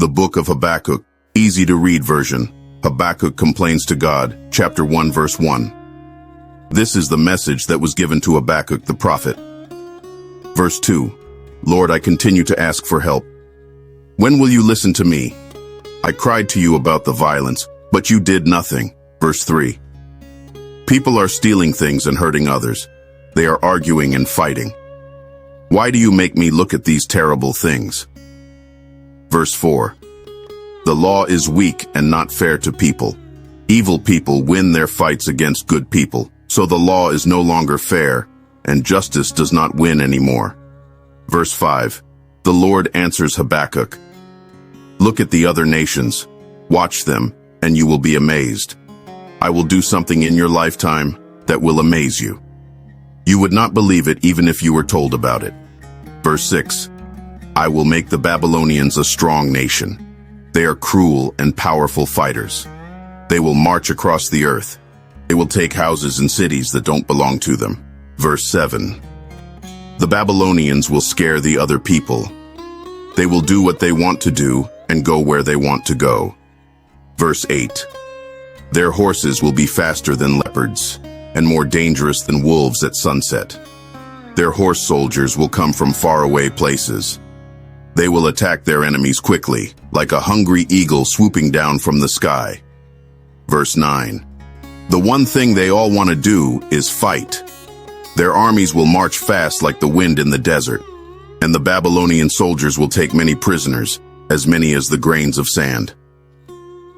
The Book of Habakkuk, easy to read version. Habakkuk complains to God, chapter 1 verse 1. This is the message that was given to Habakkuk the prophet. Verse 2. Lord, I continue to ask for help. When will you listen to me? I cried to you about the violence, but you did nothing. Verse 3. People are stealing things and hurting others. They are arguing and fighting. Why do you make me look at these terrible things? Verse 4. The law is weak and not fair to people. Evil people win their fights against good people, so the law is no longer fair, and justice does not win anymore. Verse 5. The Lord answers Habakkuk. Look at the other nations. Watch them, and you will be amazed. I will do something in your lifetime that will amaze you. You would not believe it even if you were told about it. Verse 6. I will make the Babylonians a strong nation. They are cruel and powerful fighters. They will march across the earth. They will take houses and cities that don't belong to them. Verse 7. The Babylonians will scare the other people. They will do what they want to do and go where they want to go. Verse 8. Their horses will be faster than leopards and more dangerous than wolves at sunset. Their horse soldiers will come from faraway places. They will attack their enemies quickly, like a hungry eagle swooping down from the sky. Verse 9. The one thing they all want to do is fight. Their armies will march fast like the wind in the desert, and the Babylonian soldiers will take many prisoners, as many as the grains of sand.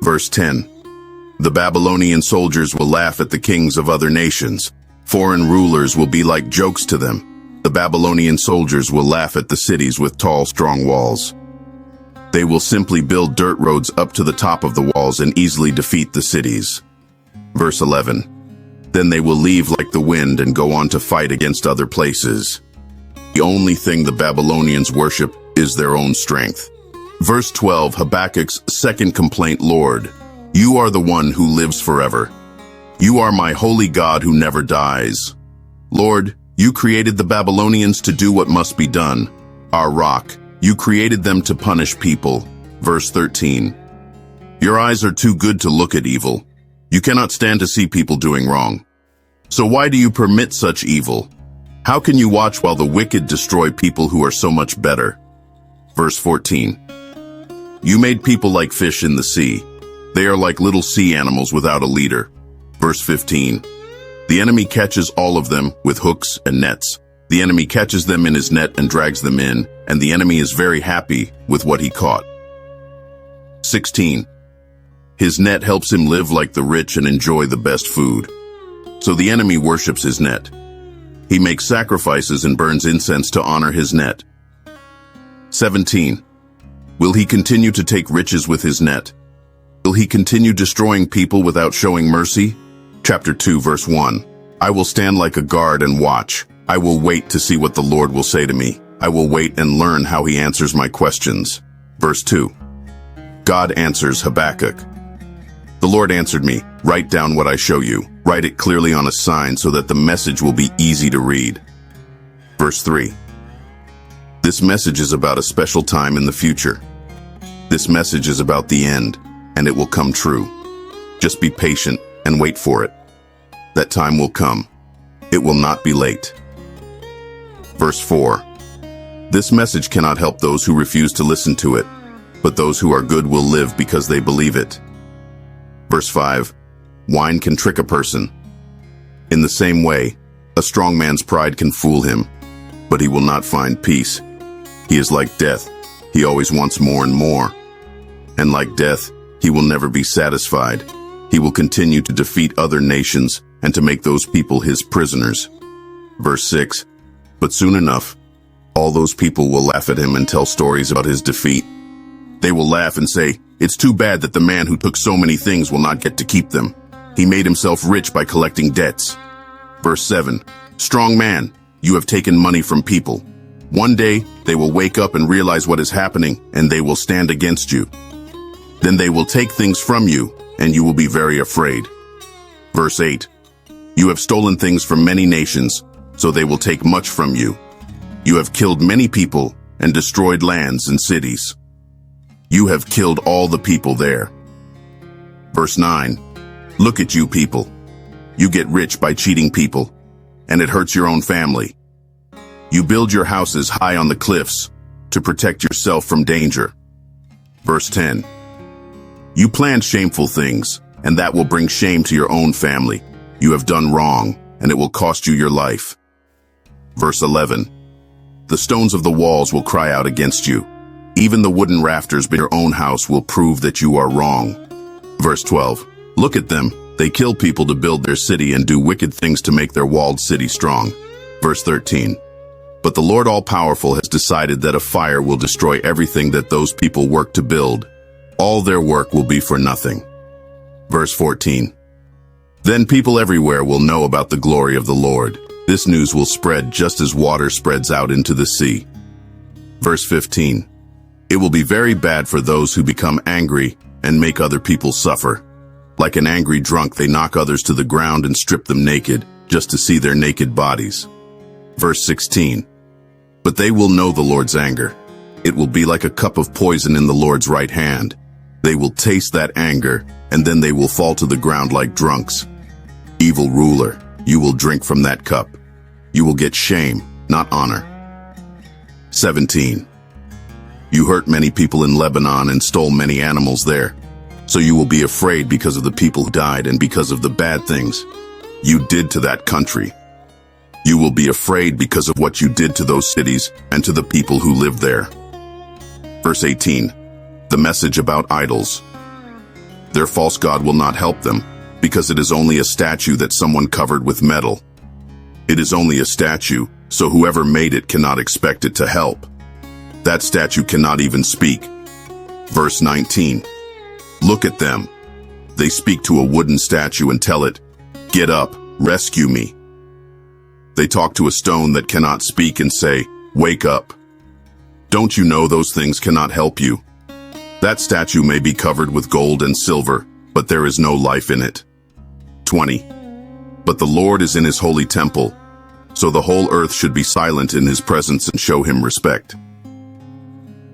Verse 10. The Babylonian soldiers will laugh at the kings of other nations. Foreign rulers will be like jokes to them. The Babylonian soldiers will laugh at the cities with tall, strong walls. They will simply build dirt roads up to the top of the walls and easily defeat the cities. Verse 11. Then they will leave like the wind and go on to fight against other places. The only thing the Babylonians worship is their own strength. Verse 12, Habakkuk's second complaint. Lord, you are the one who lives forever. You are my holy God who never dies. Lord, you created the Babylonians to do what must be done. Our rock, you created them to punish people. Verse 13. Your eyes are too good to look at evil. You cannot stand to see people doing wrong. So why do you permit such evil? How can you watch while the wicked destroy people who are so much better? Verse 14. You made people like fish in the sea. They are like little sea animals without a leader. Verse 15. The enemy catches all of them with hooks and nets. The enemy catches them in his net and drags them in, and the enemy is very happy with what he caught. 16. His net helps him live like the rich and enjoy the best food. So the enemy worships his net. He makes sacrifices and burns incense to honor his net. 17. Will he continue to take riches with his net? Will he continue destroying people without showing mercy? Chapter 2, verse 1. I will stand like a guard and watch. I will wait to see what the Lord will say to me. I will wait and learn how he answers my questions. Verse 2. God answers Habakkuk. The Lord answered me, write down what I show you. Write it clearly on a sign so that the message will be easy to read. Verse 3. This message is about a special time in the future. This message is about the end, and it will come true. Just be patient and wait for it. That time will come. It will not be late. Verse 4. This message cannot help those who refuse to listen to it, but those who are good will live because they believe it. Verse 5. Wine can trick a person. In the same way, a strong man's pride can fool him, but he will not find peace. He is like death. He always wants more and more. And like death, he will never be satisfied. He will continue to defeat other nations and to make those people his prisoners. Verse 6. But soon enough, all those people will laugh at him and tell stories about his defeat. They will laugh and say, it's too bad that the man who took so many things will not get to keep them. He made himself rich by collecting debts. Verse 7. Strong man, you have taken money from people. One day, they will wake up and realize what is happening, and they will stand against you. Then they will take things from you, and you will be very afraid. Verse 8. You have stolen things from many nations, so they will take much from you. You have killed many people and destroyed lands and cities. You have killed all the people there. Verse 9. Look at you people. You get rich by cheating people, and it hurts your own family. You build your houses high on the cliffs to protect yourself from danger. Verse 10. You plan shameful things, and that will bring shame to your own family. You have done wrong, and it will cost you your life. Verse 11. The stones of the walls will cry out against you. Even the wooden rafters of your own house will prove that you are wrong. Verse 12. Look at them. They kill people to build their city and do wicked things to make their walled city strong. Verse 13. But the Lord all-powerful has decided that a fire will destroy everything that those people work to build. All their work will be for nothing. Verse 14. Then people everywhere will know about the glory of the Lord. This news will spread just as water spreads out into the sea. Verse 15. It will be very bad for those who become angry and make other people suffer. Like an angry drunk, they knock others to the ground and strip them naked, just to see their naked bodies. Verse 16. But they will know the Lord's anger. It will be like a cup of poison in the Lord's right hand. They will taste that anger, and then they will fall to the ground like drunks. Evil ruler, you will drink from that cup. You will get shame, not honor. 17. You hurt many people in Lebanon and stole many animals there. So you will be afraid because of the people who died and because of the bad things you did to that country. You will be afraid because of what you did to those cities and to the people who live there. Verse 18. The message about idols. Their false god will not help them, because it is only a statue that someone covered with metal. It is only a statue, so whoever made it cannot expect it to help. That statue cannot even speak. Verse 19. Look at them. They speak to a wooden statue and tell it, "Get up, rescue me." They talk to a stone that cannot speak and say, "Wake up." Don't you know those things cannot help you? That statue may be covered with gold and silver, but there is no life in it. 20. But the Lord is in his holy temple, so the whole earth should be silent in his presence and show him respect.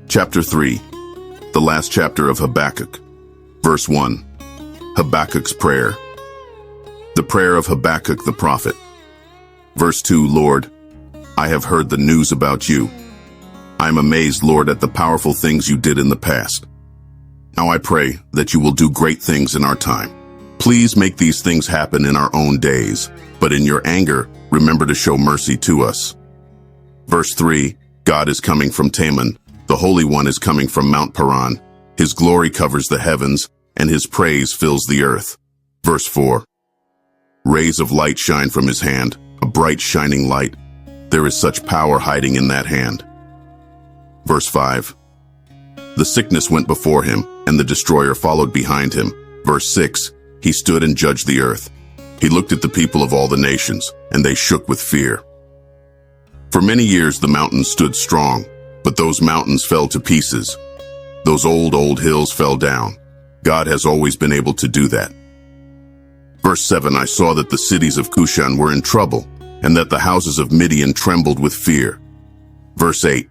Chapter 3. The last chapter of Habakkuk. Verse 1. Habakkuk's prayer. The prayer of Habakkuk the prophet. Verse 2. Lord, I have heard the news about you. I am amazed, Lord, at the powerful things you did in the past. Now I pray that you will do great things in our time. Please make these things happen in our own days, but in your anger, remember to show mercy to us. Verse 3. God is coming from Teman. The Holy One is coming from Mount Paran. His glory covers the heavens, and his praise fills the earth. Verse 4. Rays of light shine from his hand, a bright shining light. There is such power hiding in that hand. Verse 5. The sickness went before him, and the destroyer followed behind him. Verse 6. He stood and judged the earth. He looked at the people of all the nations, and they shook with fear. For many years the mountains stood strong, but those mountains fell to pieces. Those old hills fell down. God has always been able to do that. Verse 7. I saw that the cities of Cushan were in trouble, and that the houses of Midian trembled with fear. Verse 8.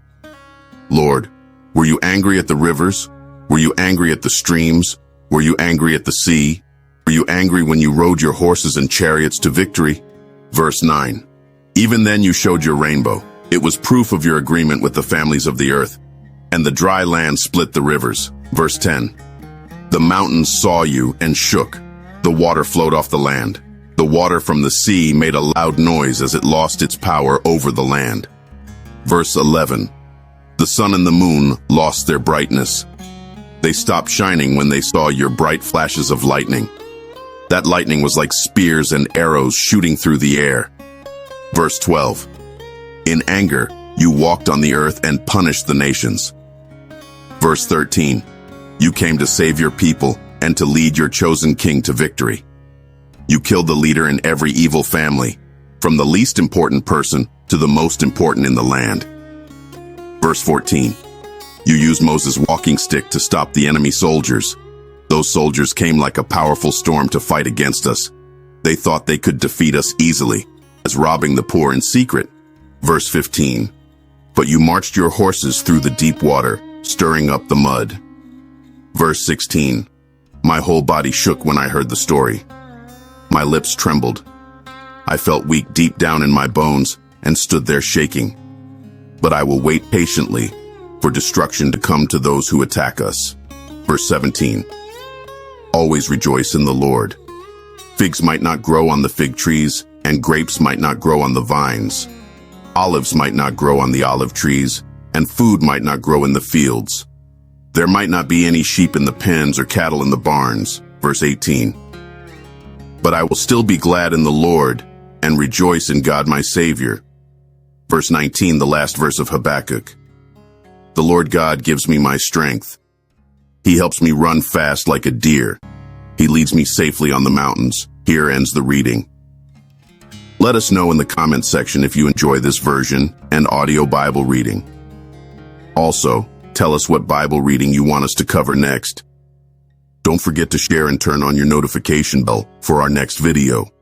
Lord, were you angry at the rivers? Were you angry at the streams? Were you angry at the sea? Were you angry when you rode your horses and chariots to victory? Verse 9. Even then you showed your rainbow. It was proof of your agreement with the families of the earth, and the dry land split the rivers. Verse 10. The mountains saw you and shook. The water flowed off the land. The water from the sea made a loud noise as it lost its power over the land. Verse 11. The sun and the moon lost their brightness. They stopped shining when they saw your bright flashes of lightning. That lightning was like spears and arrows shooting through the air. Verse 12. In anger, you walked on the earth and punished the nations. Verse 13. You came to save your people and to lead your chosen king to victory. You killed the leader in every evil family, from the least important person to the most important in the land. Verse 14. You used Moses' walking stick to stop the enemy soldiers. Those soldiers came like a powerful storm to fight against us. They thought they could defeat us easily, as robbing the poor in secret. Verse 15. But you marched your horses through the deep water, stirring up the mud. Verse 16. My whole body shook when I heard the story. My lips trembled. I felt weak deep down in my bones and stood there shaking. But I will wait patiently for destruction to come to those who attack us. Verse 17. Always rejoice in the Lord. Figs might not grow on the fig trees, and grapes might not grow on the vines. Olives might not grow on the olive trees, and food might not grow in the fields. There might not be any sheep in the pens or cattle in the barns. Verse 18. But I will still be glad in the Lord and rejoice in God my Savior. Verse 19, the last verse of Habakkuk. The Lord God gives me my strength. He helps me run fast like a deer. He leads me safely on the mountains. Here ends the reading. Let us know in the comments section if you enjoy this version and audio Bible reading. Also, tell us what Bible reading you want us to cover next. Don't forget to share and turn on your notification bell for our next video.